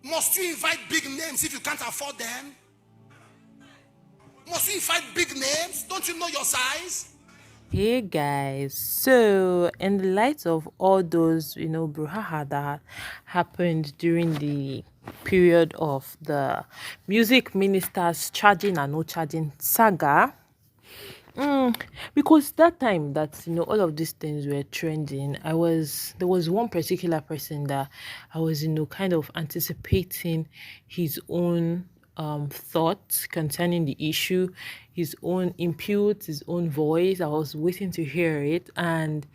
Must you invite big names if you can't afford them? Must you invite big names? Don't you know your size? Hey guys, so in the light of all those, brouhaha that happened during the period of the music ministers charging and no charging saga, because that time that all of these things were trending, there was one particular person that I was kind of anticipating his own thoughts concerning the issue, his own input, his own voice. I was waiting to hear it, and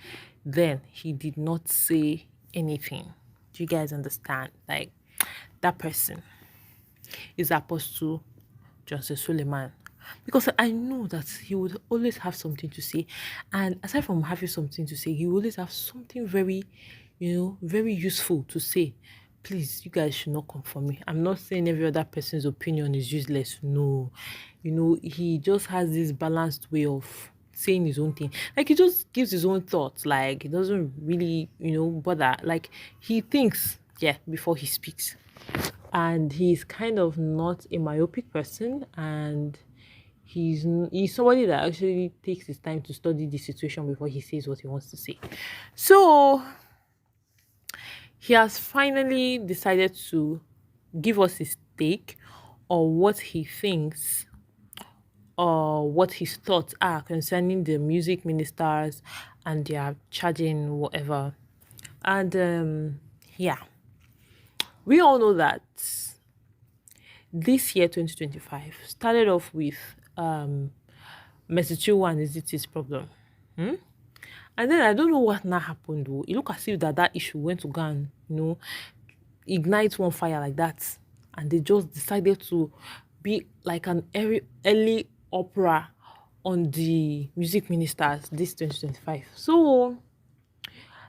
then he did not say anything. Do you guys understand? Like, that person is Apostle Johnson Suleman, because I know that he would always have something to say, and aside from having something to say, he will always have something very, very useful to say. Please, you guys should not come for me. I'm not saying every other person's opinion is useless. No, he just has this balanced way of saying his own thing. Like, he just gives his own thoughts. Like, he doesn't really, bother. Like, he thinks, yeah, before he speaks. And he's kind of not a myopic person, and he's somebody that actually takes his time to study the situation before he says what he wants to say. So he has finally decided to give us his take or what he thinks or what his thoughts are concerning the music ministers and their charging whatever. And yeah, we all know that this year 2025 started off with Mercy Chinwo and Eziti's problem. And then I don't know what now happened though. It looked as if that issue went to go and, ignite one fire like that. And they just decided to be like an early opera on the music ministers this 2025. So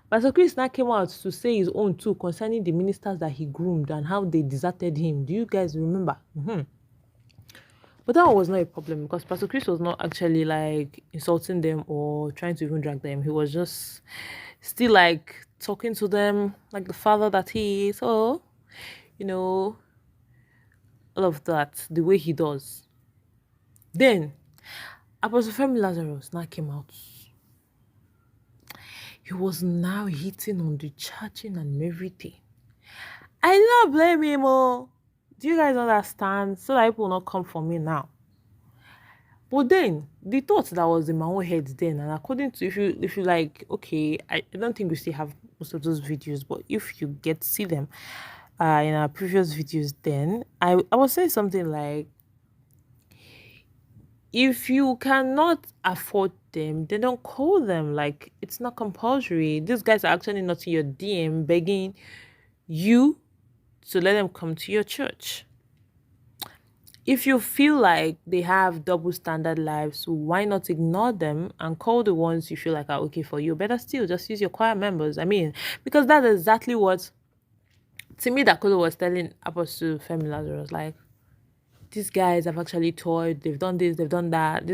Pastor Chris now came out to say his own too concerning the ministers that he groomed and how they deserted him. Do you guys remember? But that was not a problem because Pastor Chris was not actually like insulting them or trying to even drag them. He was just still like talking to them like the father that he is. So, all of that, the way he does. Then, Apostle Femi Lazarus now came out. He was now hitting on the charging and everything. I do not blame him. Oh. Do you guys understand? So that people will not come for me now. But then the thought that was in my own head then, and according to if you like, okay, I don't think we still have most of those videos, but if you get to see them in our previous videos, then I was saying something like, if you cannot afford them, then don't call them. Like, it's not compulsory. These guys are actually not in your DM begging you to let them come to your church. If you feel like they have double standard lives, why not ignore them and call the ones you feel like are okay for you? Better still, just use your choir members. I mean, because that's exactly what Timi Dakolo was telling Apostle Femi Lazarus. Like, these guys have actually toured, they've done this, they've done that.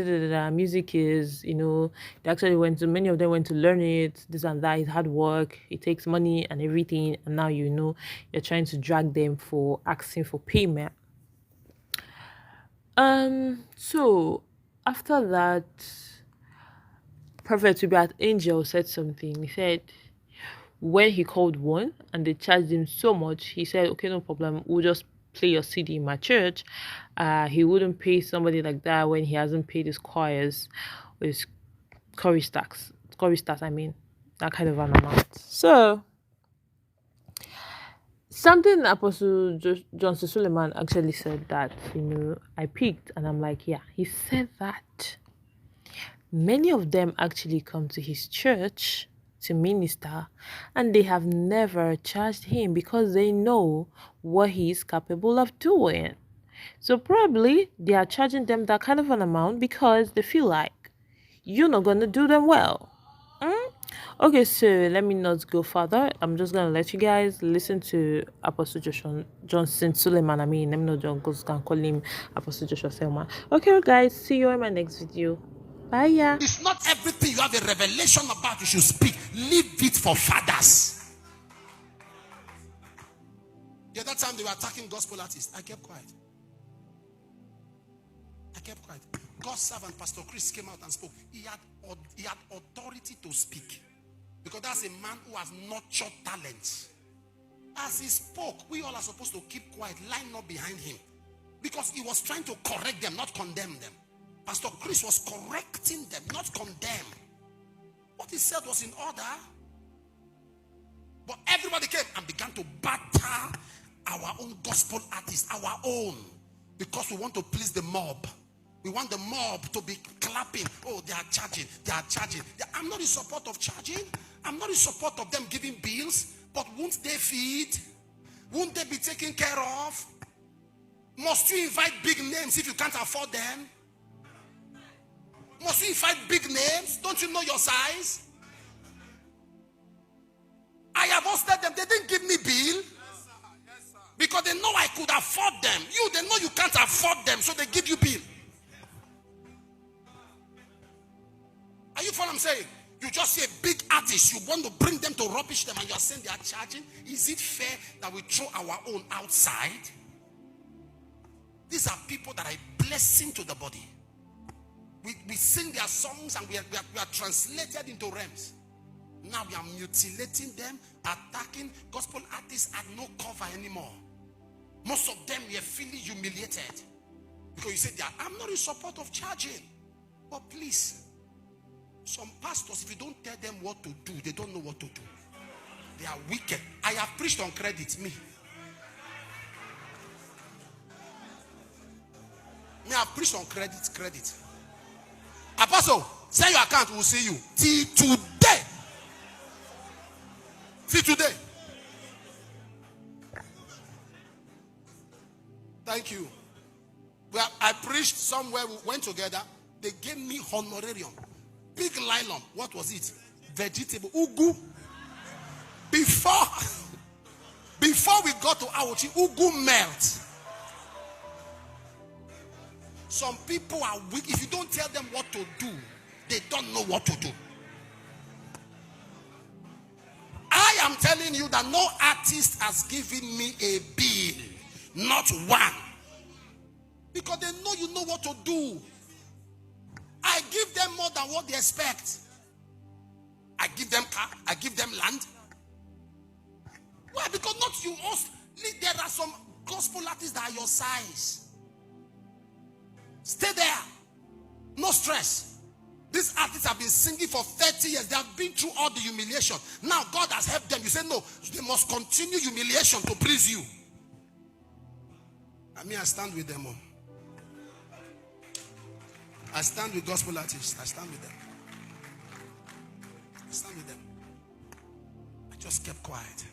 Music is, they actually many of them went to learn it, this and that. It's hard work, it takes money and everything. And now, you're trying to drag them for asking for payment. So after that, Prophet Tubiat Angel said something. He said when he called one and they charged him so much, he said, okay, no problem, we'll just play your CD in my church. He wouldn't pay somebody like that when he hasn't paid his choirs, his choristers, I mean, that kind of an amount. So something Apostle Johnson Suleman actually said that, I picked, and I'm like, yeah, he said that many of them actually come to his church to minister, and they have never charged him because they know what he is capable of doing. So probably they are charging them that kind of an amount because they feel like you're not going to do them well. Okay, so let me not go further. I'm just going to let you guys listen to Apostle Johnson Suleman. I mean, let me not just call him Apostle Joshua Selman. Okay, guys, see you in my next video. Bye, yeah. It's not everything you have a revelation about you should speak. Leave it for fathers. The other time they were attacking gospel artists, I kept quiet. I kept quiet. God's servant, Pastor Chris, came out and spoke. He had authority to speak. Because that's a man who has nurtured talents. As he spoke, we all are supposed to keep quiet, line up behind him. Because he was trying to correct them, not condemn them. Pastor Chris was correcting them, not condemn. What he said was in order. But everybody came and began to batter our own gospel artists, our own. Because we want to please the mob. We want the mob to be clapping. Oh, they are charging. They are charging. I'm not in support of charging. I'm not in support of them giving bills. But won't they feed? Won't they be taken care of? Must you invite big names if you can't afford them? Must you invite big names? Don't you know your size? I have hosted them. They didn't give me bill. Because they know I could afford them. You, they know you can't afford them, so they give you bill. Are you following what I'm saying? You just see a big artist, you want to bring them to rubbish them, and you are saying they are charging. Is it fair that we throw our own outside? These are people that are a blessing to the body. We sing their songs and we are translated into realms. Now we are mutilating them, attacking. Gospel artists had no cover anymore. Most of them were feeling humiliated. Because you said, I'm not in support of charging. But please, some pastors, if you don't tell them what to do, they don't know what to do. They are wicked. I have preached on credit, me. Me, I have preached on credit. Apostle, send your account, we'll see you. Till today. See today. Thank you. Well, I preached somewhere, we went together. They gave me honorarium. Big nylon. What was it? Vegetable. Ugu. Before we got to Aochi, Ugu melt. Some people are weak. If you don't tell them what to do, they don't know what to do. I am telling you that no artist has given me a bill. Not one. Because they know you know what to do. I give them more than what they expect. I give them car. I give them land. Why? Because not you. There are some gospel artists that are your size. Stay there. No stress. These artists have been singing for 30 years. They have been through all the humiliation. Now God has helped them. You say no. They must continue humiliation to please you. I stand with them all. I stand with gospel artists. I stand with them. I stand with them. I just kept quiet.